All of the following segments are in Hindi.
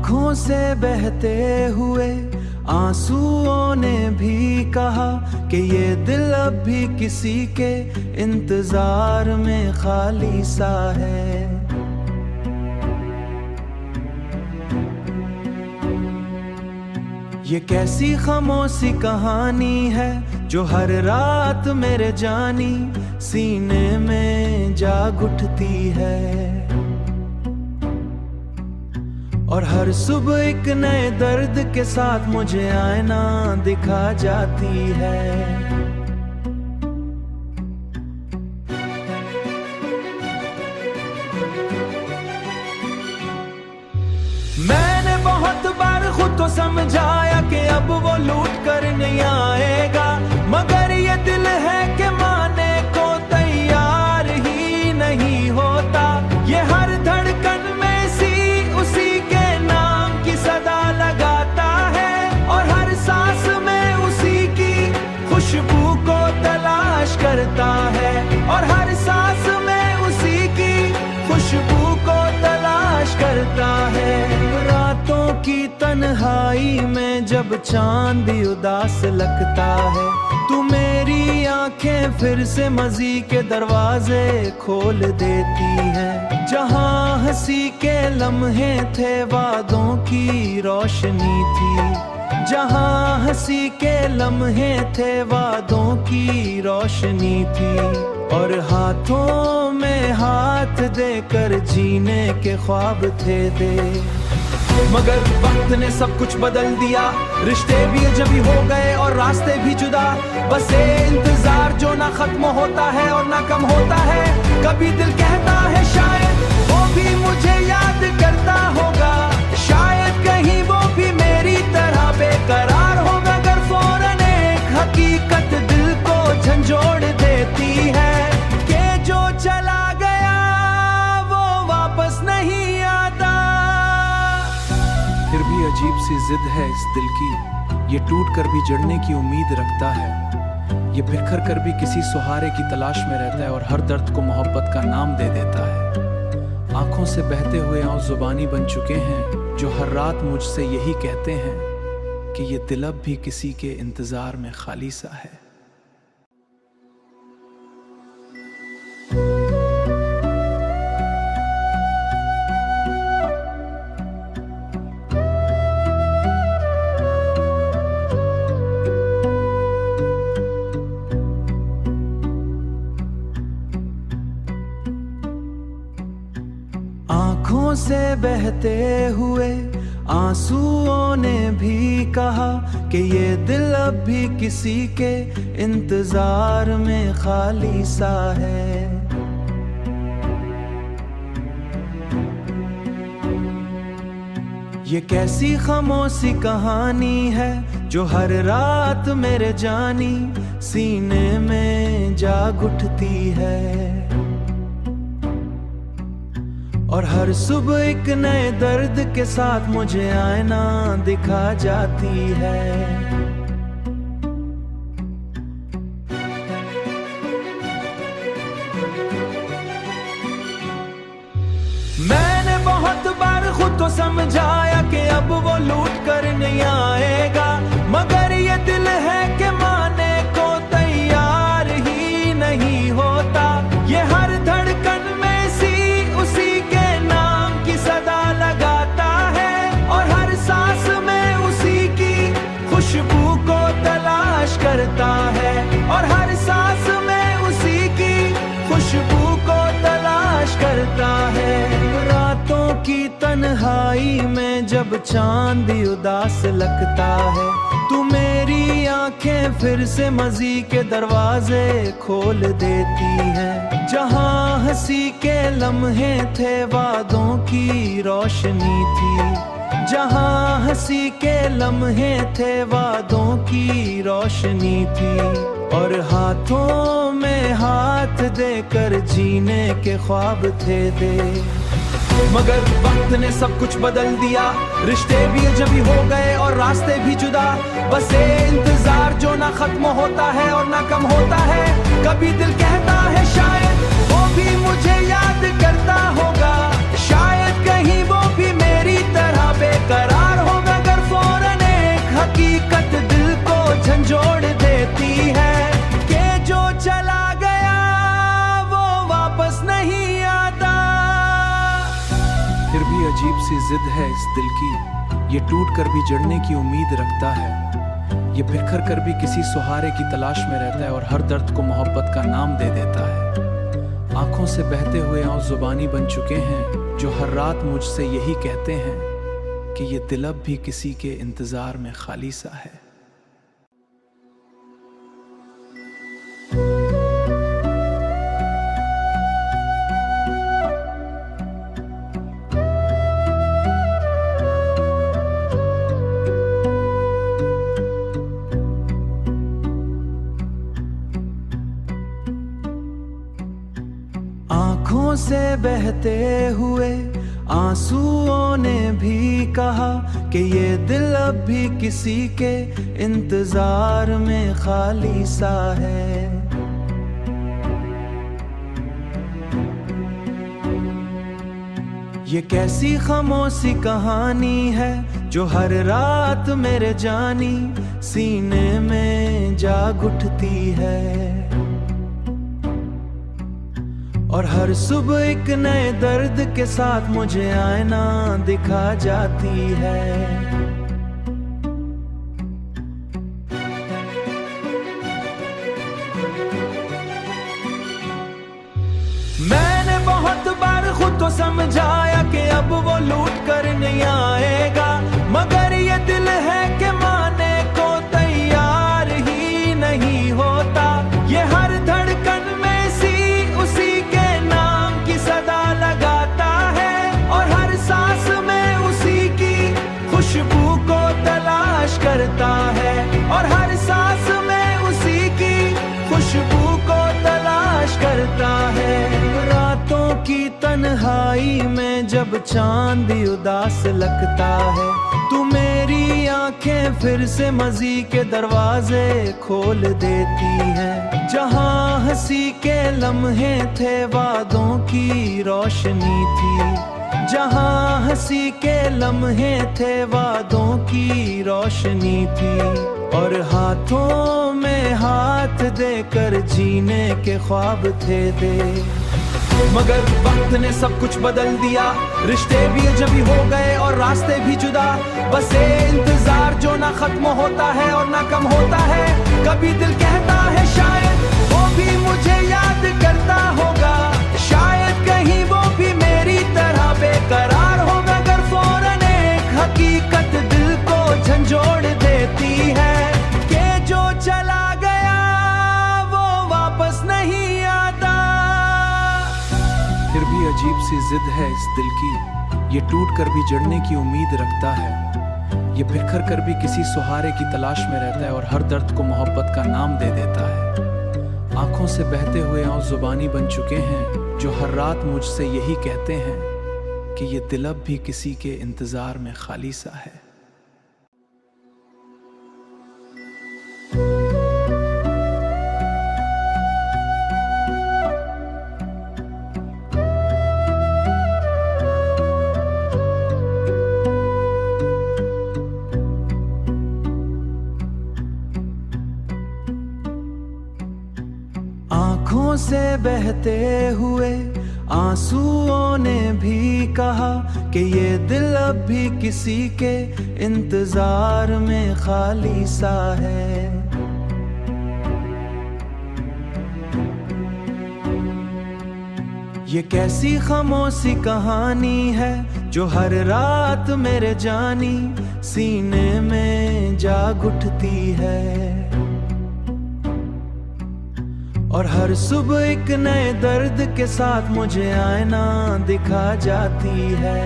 आँखों से बहते हुए आंसुओं ने भी कहा कि ये दिल अब भी किसी के इंतजार में खाली सा है। ये कैसी खामोशी कहानी है जो हर रात मेरे जानी सीने में जाग उठती है, और हर सुबह एक नए दर्द के साथ मुझे आईना दिखा जाती है। मैंने बहुत बार खुद को समझाया कि अब वो लूट कर नहीं आएगा, मगर ये दिल है कि माने को तैयार ही नहीं होता। ये हर धड़कन में उसी के नाम की सदा लगाता है, और हर सांस में उसी की खुशबू को तलाश करता है, और हर सांस में उसी की खुशबू को तलाश करता है। रातों की तन्हाई में जब चांद भी उदास लगता है, तू मेरी आंखें फिर से मज़ी के दरवाजे खोल देती है। जहां हंसी के लम्हे थे वादों की रोशनी थी, जहां हंसी के लम्हे थे वादों की रोशनी थी, और हाथों में हाथ देकर जीने के ख्वाब थे दे। मगर वक्त ने सब कुछ बदल दिया, रिश्ते भी अजनबी हो गए और रास्ते भी जुदा। बस ये इंतजार जो ना खत्म होता है और ना कम होता है। कभी दिल कहता है शायद वो भी मुझे याद करता होगा, शायद कहीं वो भी मेरी तरह बेकरार होगा, अगर फौरन एक हकीकत दिल को झंझोड़ देती है कि जो चला गया वो वापस नहीं आता। फिर भी अजीब सी जिद है इस दिल की, ये टूट कर भी जड़ने की उम्मीद रखता है, ये बिखर कर भी किसी सहारे की तलाश में रहता है, और हर दर्द को मोहब्बत का नाम दे देता है। आंखों से बहते हुए आंसू जुबानी बन चुके हैं जो हर रात मुझसे यही कहते हैं कि ये दिल अब भी किसी के इंतजार में खाली सा है। आँखों से बहते हुए आंसुओं ने भी कहा कि ये दिल अब भी किसी के इंतजार में खाली सा है। ये कैसी खामोशी कहानी है जो हर रात मेरे जानी सीने में जाग उठती है, और हर सुबह एक नए दर्द के साथ मुझे आईना दिखा जाती है। मैंने बहुत बार खुद को समझाया कि अब वो लूट कर नहीं आएगा, मगर ये दिल है कि माने को तैयार ही नहीं होता। ये हर धड़कन में उसी के नाम की सदा लगाता है, और हर सांस में उसी की खुशबू को तलाश करता है, और हर सांस में उसी की खुशबू को तलाश करता है। रातों की तन्हाई में जब चांद भी उदास लगता है, तू मेरी आंखें फिर से मज़ी के दरवाजे खोल देती है। जहां हंसी के लम्हे थे वादों की रोशनी थी, जहां हंसी के लम्हे थे वादों की रोशनी थी, और हाथों में हाथ देकर जीने के ख्वाब थे दे। मगर वक्त ने सब कुछ बदल दिया, रिश्ते भी अजनबी हो गए और रास्ते भी जुदा। बस ये इंतजार जो ना खत्म होता है और ना कम होता है। कभी दिल कहता है शायद वो भी मुझे याद करता होगा, शायद कहीं वो भी मेरी तरह बेकरार अजीब सी जिद है इस दिल की, ये टूट कर भी जड़ने की उम्मीद रखता है। ये बिखर कर भी किसी सहारे की तलाश में रहता है और हर दर्द को मोहब्बत का नाम दे देता है। आंखों से बहते हुए आंसू जुबानी बन चुके हैं, जो हर रात मुझसे यही कहते हैं कि ये दिल अब भी किसी के इंतजार में खाली सा है। आंखों से बहते हुए आंसुओं ने भी कहा कि ये दिल अब भी किसी के इंतजार में खाली सा है। ये कैसी खामोशी कहानी है जो हर रात मेरे जानी सीने में जाग उठती है, और हर सुबह एक नए दर्द के साथ मुझे आईना दिखा जाती है। मैंने बहुत बार खुद को समझाया कि अब वो लूट कर नहीं आएगा, मगर ये दिल है कि माने को तैयार ही नहीं होता। ये हर धड़कन में सी उसी के नाम की सदा लगाता है, और हर सांस में उसी की खुशबू को तलाश करता है, और हर सांस में उसी की खुशबू को तलाश करता है। रातों की तन्हाई में जब चांद भी उदास लगता है, तू मेरी आंखें फिर से मज़ी के दरवाजे खोल देती है। जहां हंसी के लम्हे थे वादों की रोशनी थी, जहां हंसी के लम्हे थे वादों की रोशनी थी, और हाथों में हाथ देकर जीने के ख्वाब थे दे। मगर वक्त ने सब कुछ बदल दिया, रिश्ते भी अजनबी हो गए और रास्ते भी जुदा। बस ये इंतजार जो ना खत्म होता है और ना कम होता है। कभी दिल कहता है शायद वो भी मुझे याद करता होगा, शायद कहीं वो भी मेरी तरह बेकरार होगा। अगर फौरन एक हकीकत दिल को झंझोड़ देती है कि जो चला गया वो वापस नहीं आता। फिर भी अजीब सी जिद है इस दिल की, ये टूट कर भी जड़ने की उम्मीद रखता है। ये बिखर कर भी किसी सहारे की तलाश में रहता है और हर दर्द को मोहब्बत का नाम दे देता है। आंखों से बहते हुए आंसू जुबानी बन चुके हैं, जो हर रात मुझसे यही कहते हैं कि ये दिल अब भी किसी के इंतजार में खाली सा है। आंखों से बहते हुए आंसुओं ने भी कहा कि ये दिल अब भी किसी के इंतजार में खाली सा है। ये कैसी खामोशी कहानी है जो हर रात मेरे जानी सीने में जाग उठती है, और हर सुबह एक नए दर्द के साथ मुझे आईना दिखा जाती है।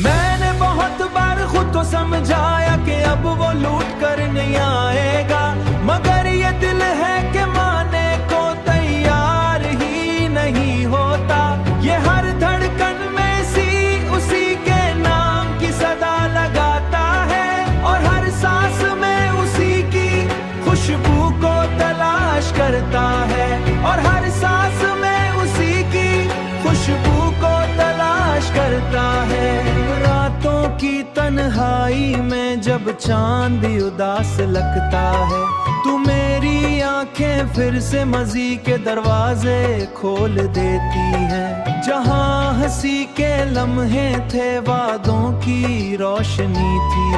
मैंने बहुत बार खुद को समझाया कि अब वो लूट कर नहीं आएगा, मगर ये दिल है कि माने को तैयार ही नहीं होता। ये हर धड़कन में सी उसी के नाम की सदा लगाता है, और हर सांस में उसी की खुशबू को तलाश करता है, और हर सांस में उसी की खुशबू को तलाश करता है। रातों की तन्हाई में जब चांद भी उदास लगता है, तू मेरी आंखें फिर से मज़ी के दरवाजे खोल देती है। जहां हंसी के लम्हे थे वादों की रोशनी थी,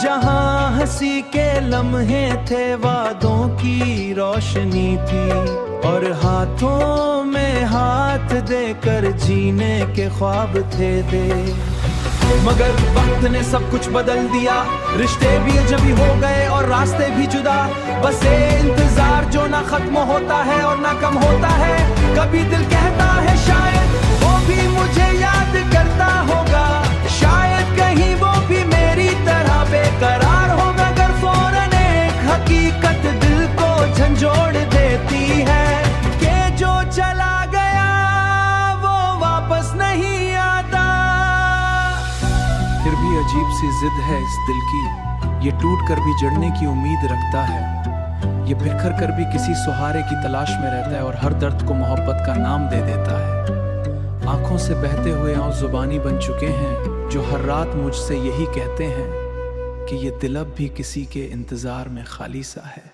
जहां हंसी के लम्हे थे वादों की रोशनी थी, और हाथों में हाथ देकर जीने के ख्वाब थे दे। मगर वक्त ने सब कुछ बदल दिया, रिश्ते भी अजनबी हो गए और रास्ते भी जुदा। बस ये इंतजार जो ना खत्म होता है और ना कम होता है। कभी दिल कहता है शायद वो भी मुझे याद करता होगा, शायद कहीं वो भी मेरी तरह बेकरार होगा। अगर फौरन एक हकीकत दिल को झंझोड़ देती है कि जो चला गया वो वापस नहीं आता। फिर भी अजीब सी जिद है इस दिल की, ये टूट कर भी जड़ने की उम्मीद रखता है, ये बिखर कर भी किसी सहारे की तलाश में रहता है और हर दर्द को मोहब्बत का नाम दे देता है। आंखों से बहते हुए आंसू जुबानी बन चुके हैं, जो हर रात मुझसे यही कहते हैं कि ये दिल अब भी किसी के इंतजार में खाली सा है।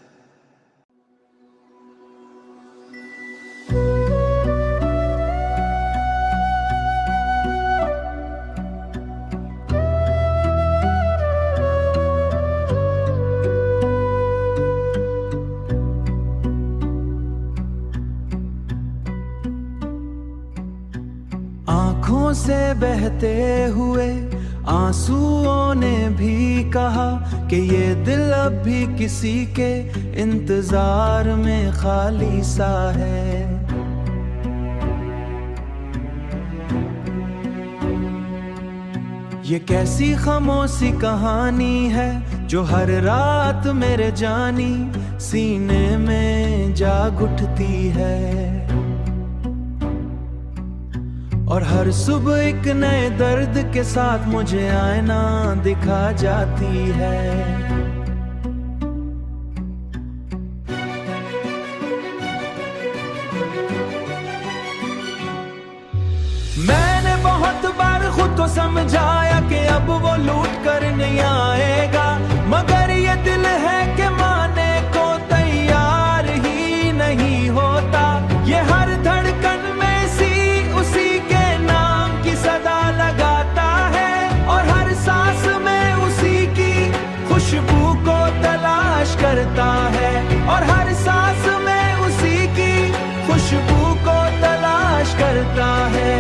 आँखों से बहते हुए आंसुओं ने भी कहा कि ये दिल अब भी किसी के इंतजार में खाली सा है। ये कैसी खामोशी कहानी है जो हर रात मेरे जानी सीने में जाग उठती है, और हर सुबह एक नए दर्द के साथ मुझे आईना दिखा जाती है। मैंने बहुत बार खुद को समझाया कि अब वो लूट कर नहीं आएगा, मगर ये दिल है कि माने को तैयार ही नहीं होता। ये हर धड़कन में उसी के नाम की सदा लगाता है, और हर सांस में उसी की खुशबू को तलाश करता है, और हर सांस में उसी की खुशबू को तलाश करता है।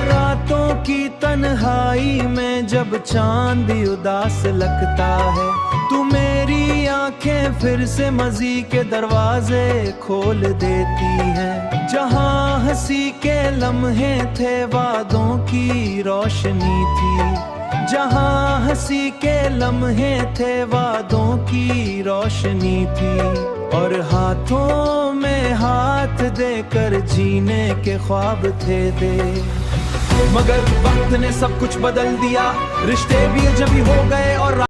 रातों की तन्हाई में जब चांद भी उदास लगता है, तू मेरी आंखें फिर से मज़ी के दरवाजे खोल देती है। जहां हंसी के लम्हे थे वादों की रोशनी थी, जहां हंसी के लम्हे थे वादों की रोशनी थी, और हाथों में हाथ देकर जीने के ख्वाब थे दे। मगर वक्त ने सब कुछ बदल दिया, रिश्ते भी अजनबी हो गए और